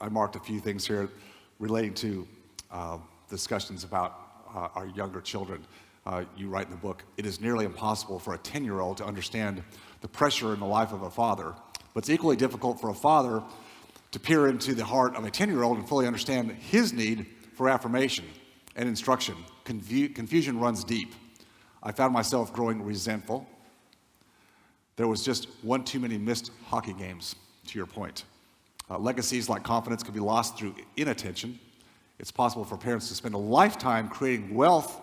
I marked a few things here relating to discussions about our younger children. You write in the book, it is nearly impossible for a 10-year-old to understand the pressure in the life of a father, but it's equally difficult for a father to peer into the heart of a 10-year-old and fully understand his need for affirmation and instruction. Confusion runs deep. I found myself growing resentful. There was just one too many missed hockey games, to your point. Legacies like confidence can be lost through inattention. It's possible for parents to spend a lifetime creating wealth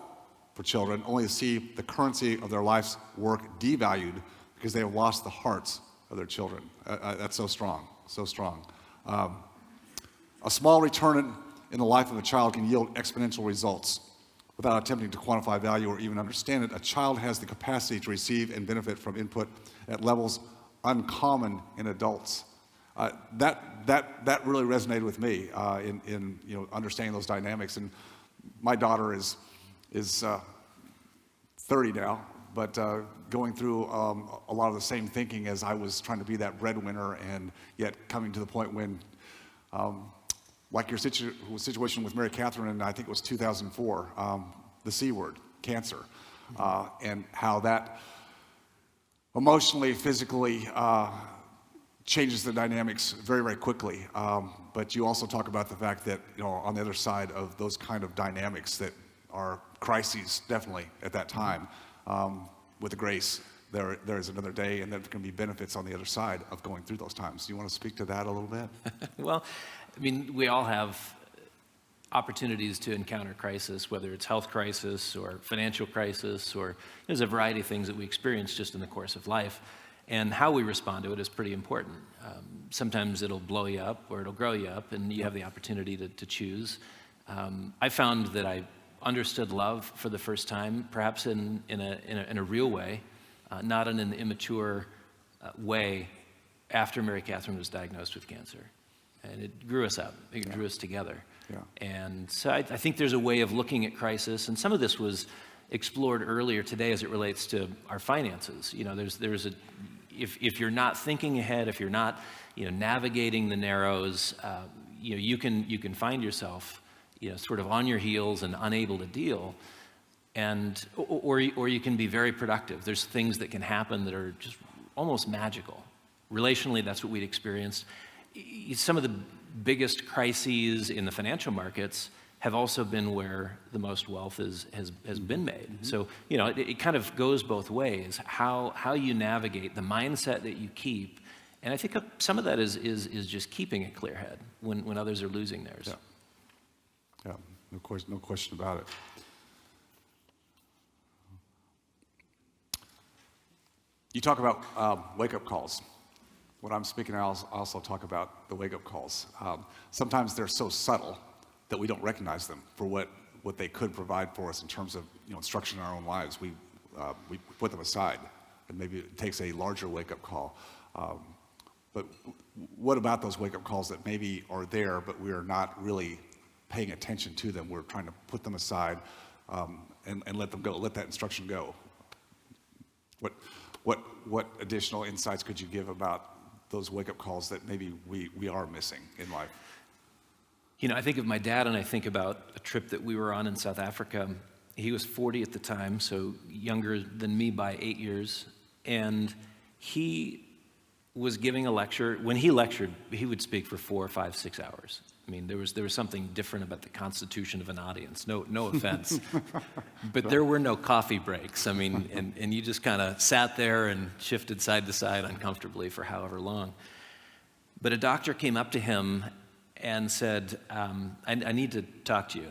for children only to see the currency of their life's work devalued because they have lost the hearts of their children. That's so strong, so strong. A small return in the life of a child can yield exponential results. Without attempting to quantify value or even understand it, a child has the capacity to receive and benefit from input at levels uncommon in adults. That really resonated with me in understanding those dynamics. And my daughter is 30 now, but going through a lot of the same thinking as I was trying to be that breadwinner, and yet coming to the point when, like your situation with Mary Catherine, and I think it was 2004, the C word, cancer, and how that emotionally, physically changes the dynamics very, very quickly. But you also talk about the fact that, on the other side of those kind of dynamics that are crises, definitely at that time, with the grace, there is another day, and there can be benefits on the other side of going through those times. Do you want to speak to that a little bit? Well, I mean, we all have opportunities to encounter crisis, whether it's health crisis or financial crisis, or there's a variety of things that we experience just in the course of life. And how we respond to it is pretty important. Sometimes it'll blow you up or it'll grow you up, and you have the opportunity to choose. I found that I understood love for the first time, perhaps in a real way, not in an immature way, after Mary Catherine was diagnosed with cancer. And it grew us up. It drew us together. Yeah. And so I think there's a way of looking at crisis, and some of this was explored earlier today as it relates to our finances. If you're not thinking ahead, if you're not navigating the narrows, you can find yourself sort of on your heels and unable to deal, or you can be very productive. There's things that can happen that are just almost magical. Relationally, that's what we'd experienced. Some of the biggest crises in the financial markets have also been where the most wealth has been made. Mm-hmm. So, it kind of goes both ways, how you navigate, the mindset that you keep. And I think some of that is just keeping a clear head when others are losing theirs. Yeah, no question about it. You talk about wake-up calls. When I'm speaking, I also talk about the wake-up calls. Sometimes they're so subtle that we don't recognize them for what they could provide for us in terms of instruction in our own lives. We put them aside, and maybe it takes a larger wake-up call. But what about those wake-up calls that maybe are there, but we are not really paying attention to them? We're trying to put them aside and let them go, let that instruction go. What additional insights could you give about those wake-up calls that maybe we are missing in life? I think of my dad, and I think about a trip that we were on in South Africa. He was 40 at the time, so younger than me by 8 years. And he was giving a lecture. When he lectured, he would speak for 4, 5, 6 hours. I mean, there was something different about the constitution of an audience. No offense. But there were no coffee breaks. I mean, and you just kind of sat there and shifted side to side uncomfortably for however long. But a doctor came up to him and said, I need to talk to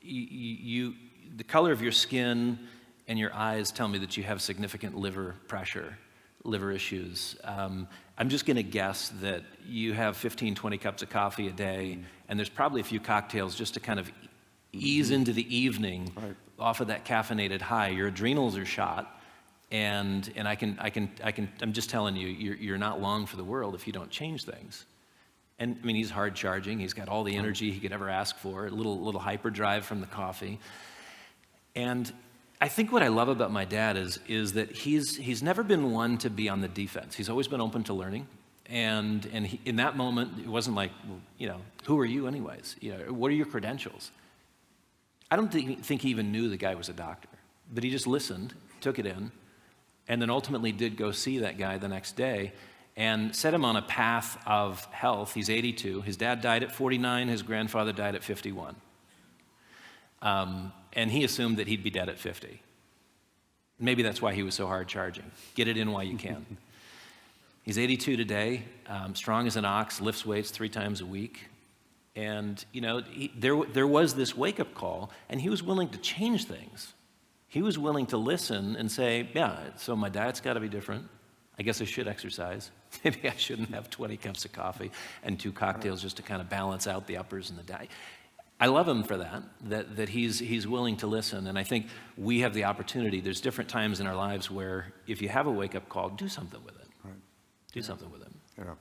you. The color of your skin and your eyes tell me that you have significant liver pressure, liver issues. I'm just going to guess that you have 15, 20 cups of coffee a day, and there's probably a few cocktails just to kind of ease into the evening off of that caffeinated high. Your adrenals are shot, and I'm just telling you, you're not long for the world if you don't change things. And I mean, he's hard charging. He's got all the energy he could ever ask for, a little hyperdrive from the coffee. And I think what I love about my dad is that he's never been one to be on the defense. He's always been open to learning, And he, in that moment, it wasn't like, well, you know, who are you anyways? You know, what are your credentials? I don't think he even knew the guy was a doctor, but he just listened, took it in, and then ultimately did go see that guy the next day and set him on a path of health. He's 82. His dad died at 49. His grandfather died at 51. And he assumed that he'd be dead at 50. Maybe that's why he was so hard charging. Get it in while you can. He's 82 today, strong as an ox, lifts weights 3 times a week. And, you know, there was this wake-up call, and he was willing to change things. He was willing to listen and say, yeah, so my diet's got to be different. I guess I should exercise. Maybe I shouldn't have 20 cups of coffee and 2 cocktails just to kind of balance out the uppers and the diet. I love him for that he's willing to listen. And I think we have the opportunity. There's different times in our lives where if you have a wake-up call, do something with it. Right. Do something with it. Yeah.